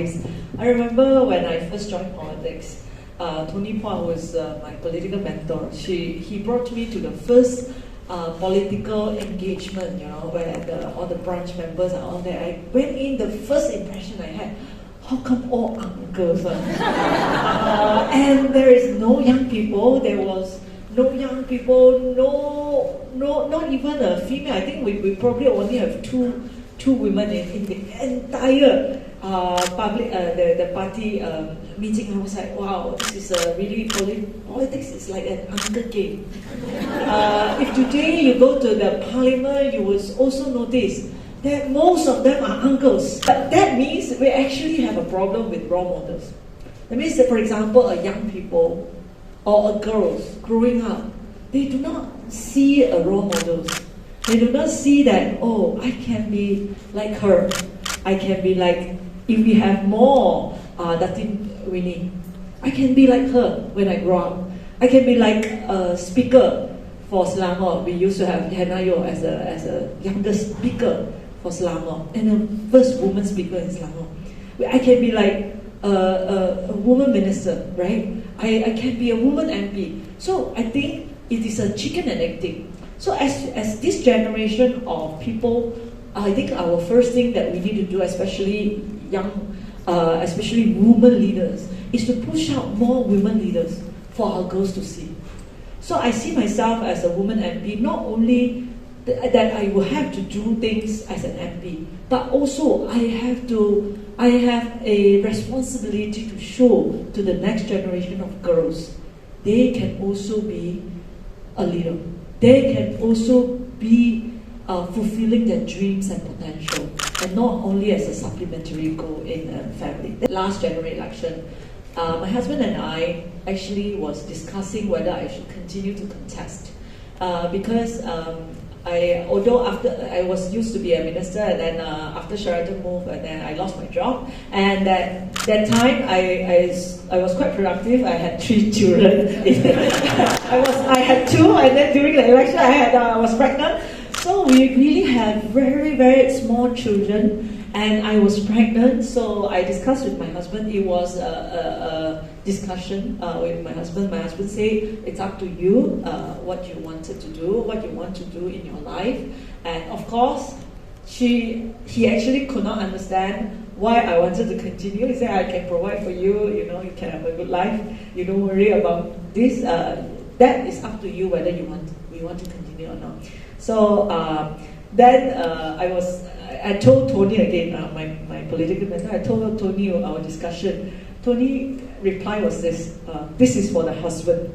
stories. I remember when I first joined politics, Tony Pua was my political mentor. He brought me to the first political engagement, where all the branch members are all there. I went in, the first impression I had, how come all uncles? And there is no young people. There was no young people, not even a female. I think we probably only have two women in the entire public the party meeting. I was like, wow, this is really politics is like an uncle game. If today you go to the parliament, you will also notice that most of them are uncles. But that means we actually have a problem with role models. That means that, for example, a young people or a girls growing up, they do not see a role models. They do not see that, oh, I can be like her. I can be like, if we have more Datin Winnie, I can be like her when I grow up. I can be like a speaker for Selangor. We used to have Hanayo as a youngest speaker for Selangor and the first woman speaker in Selangor. I can be like a woman minister, right? I can be a woman MP. So I think it is a chicken and egg thing. So as this generation of people, I think our first thing that we need to do, especially young, especially women leaders, is to push out more women leaders for our girls to see. So I see myself as a woman MP, not only that I will have to do things as an MP, but also I have a responsibility to show to the next generation of girls they can also be a leader. They can also be fulfilling their dreams and potential, and not only as a supplementary goal in a family. The last general election, my husband and I actually was discussing whether I should continue to contest because although after I was used to be a minister, and then after Sheraton moved, and then I lost my job, and that time I was quite productive. I had 3 children. I had 2, and then during the election I was pregnant. So we really had very, very small children, and I was pregnant. So I discussed with my husband. It was a discussion with my husband. My husband said, it's up to you what you wanted to do, what you want to do in your life. And of course, he actually could not understand why I wanted to continue. He said, I can provide for you, you can have a good life. You don't worry about this. That is up to you whether you want to continue or not. So then I told Tony again, my political mentor, I told Tony our discussion. Tony reply was this, this is for the husband.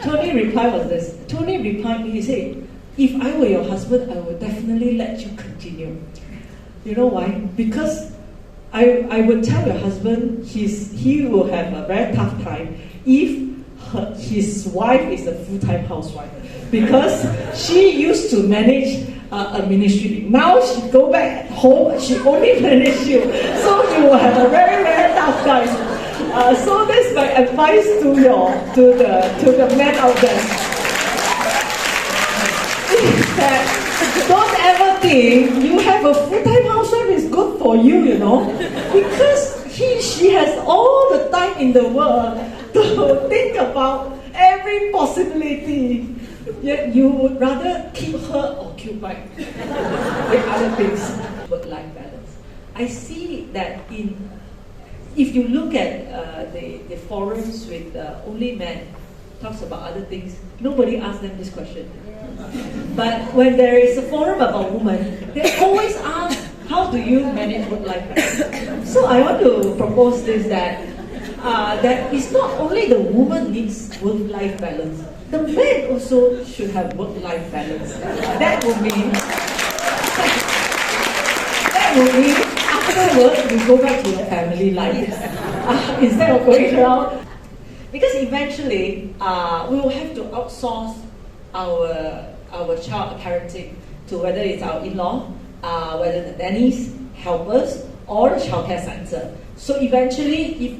Tony reply was this. Tony replied me, he said, if I were your husband, I would definitely let you continue. You know why? Because I would tell your husband he will have a very tough time if his wife is a full-time housewife. Because she used to manage a ministry. Now she go back home, she only manage you. So you will have a very, very tough time. So that's my advice to the men out there. Don't ever think you have a full-time housewife is good for you, because she has all the time in the world to think about every possibility. Yet you would rather keep her occupied with other things. Work-life balance. I see that if you look at the forums with only men talks about other things, nobody asks them this question. But when there is a forum about women, they always ask, how do you manage work-life balance? So I want to propose this, that it's not only the woman needs work-life balance, the men also should have work-life balance. That would mean after work you go back to your family life instead of going around. Because eventually we will have to outsource our child parenting to whether it's our in-law, whether the nannies, helpers, or the childcare center. So eventually, if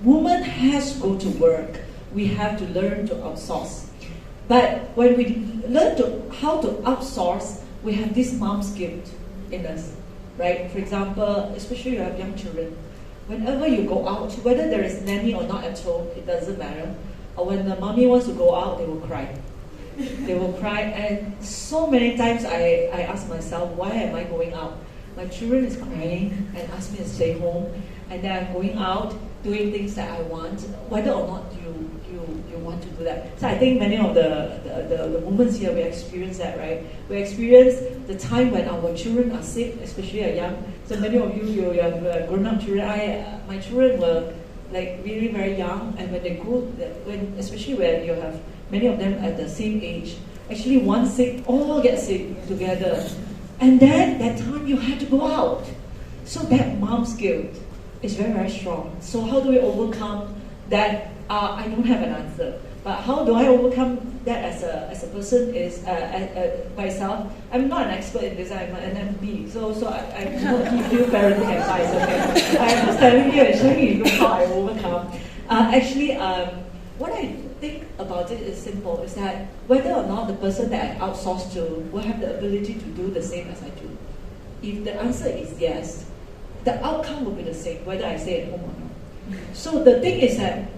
woman has to go to work, we have to learn to outsource. But when we learn how to outsource, we have this mom's guilt in us, right? For example, especially you have young children, whenever you go out, whether there is nanny or not at home, it doesn't matter. Or when the mommy wants to go out, they will cry. They will cry, and so many times I ask myself, why am I going out? My children is crying and ask me to stay home, and then I'm going out doing things that I want, whether or not you want to do that. So I think many of the moments here we experience that, right? We experience the time when our children are sick, especially are young. So many of you have grown-up children. My children were like really very young, and when they grew, especially when you have many of them at the same age, actually one sick, all get sick together. And then that time you had to go out. So that mom's guilt is very, very strong. So how do we overcome that? I don't have an answer. But how do I overcome that as a person is myself? I'm not an expert in this, I'm an MP. So I cannot give you parenting advice, okay? I'm just telling you and showing you how I overcome. What I think about it is simple, is that whether or not the person that I outsource to will have the ability to do the same as I do. If the answer is yes, the outcome will be the same, whether I stay at home or not. So the thing is that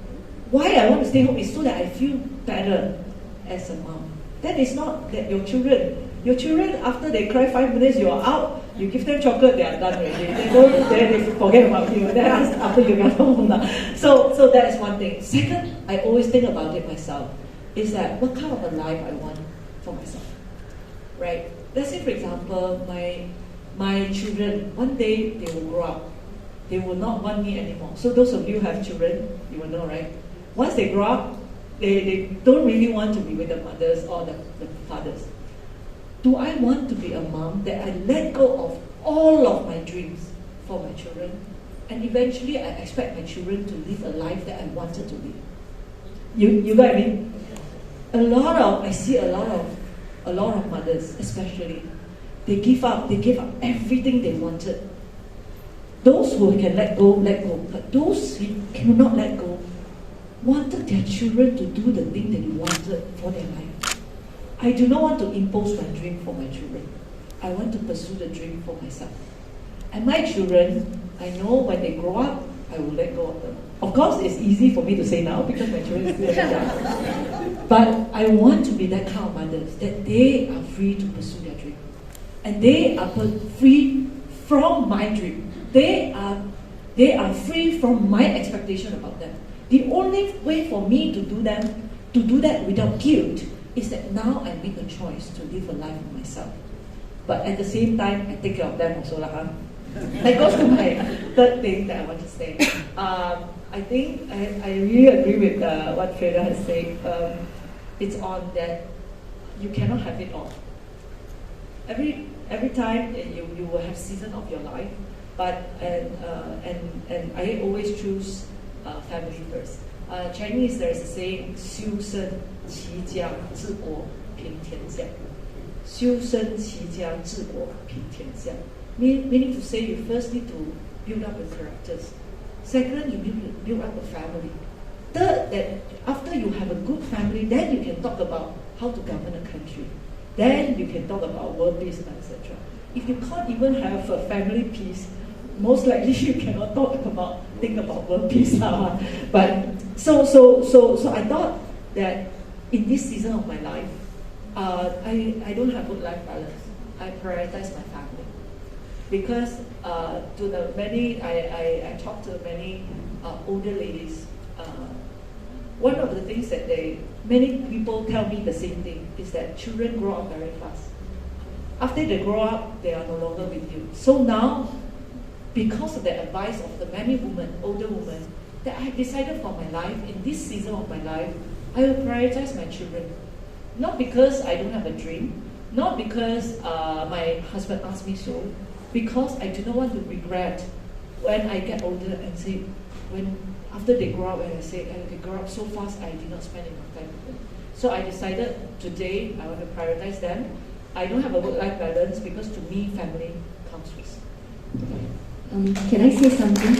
why I want to stay home is so that I feel better as a mom. That is not that your children after they cry 5 minutes, you are out, you give them chocolate, they are done already. They forget about you. Then after you get home. So that is one thing. Second, I always think about it myself, is that what kind of a life I want for myself. Right? Let's say, for example, my children, one day they will grow up. They will not want me anymore. So those of you who have children, you will know, right? Once they grow up, they don't really want to be with the mothers or the fathers. Do I want to be a mom that I let go of all of my dreams for my children, and eventually I expect my children to live a life that I wanted to live? You got me? I see a lot of mothers, especially, they give up everything they wanted. Those who can let go. But those who cannot let go wanted their children to do the thing they wanted for their life. I do not want to impose my dream for my children. I want to pursue the dream for myself. And my children, I know when they grow up, I will let go of them. Of course, it's easy for me to say now because my children still young. But I want to be that kind of mothers, that they are free to pursue their dream. And they are free from my dream. They are free from my expectation about them. The only way for me to do that without guilt is that now I make a choice to live a life for myself. But at the same time, I take care of them also. That goes to my third thing that I want to say. I think I really agree with what Freda has said. It's on that you cannot have it all. Every time you will have season of your life, but and I always choose family first. Chinese, there is a saying, 修身齐家治国平天下. 修身齐家治国平天下. Meaning to say, you first need to build up your characters. Second, you need to build up a family. Third, that after you have a good family, then you can talk about how to govern a country. Then you can talk about world peace, etc. If you can't even have a family peace, most likely you cannot think about world peace. But so I thought that in this season of my life, I don't have work-life balance. I prioritize my family because to the many I talk to many older ladies. One of the things that many people tell me the same thing is that children grow up very fast. After they grow up, they are no longer with you. So now, because of the advice of the many women, older women, that I have decided for my life, in this season of my life, I will prioritize my children. Not because I don't have a dream, not because my husband asked me so, because I do not want to regret when I get older and say, after they grow up, and I say, they grow up so fast, I did not spend enough time with them. So I decided today I want to prioritize them. I don't have a work-life balance because to me, family comes first. Can I say something?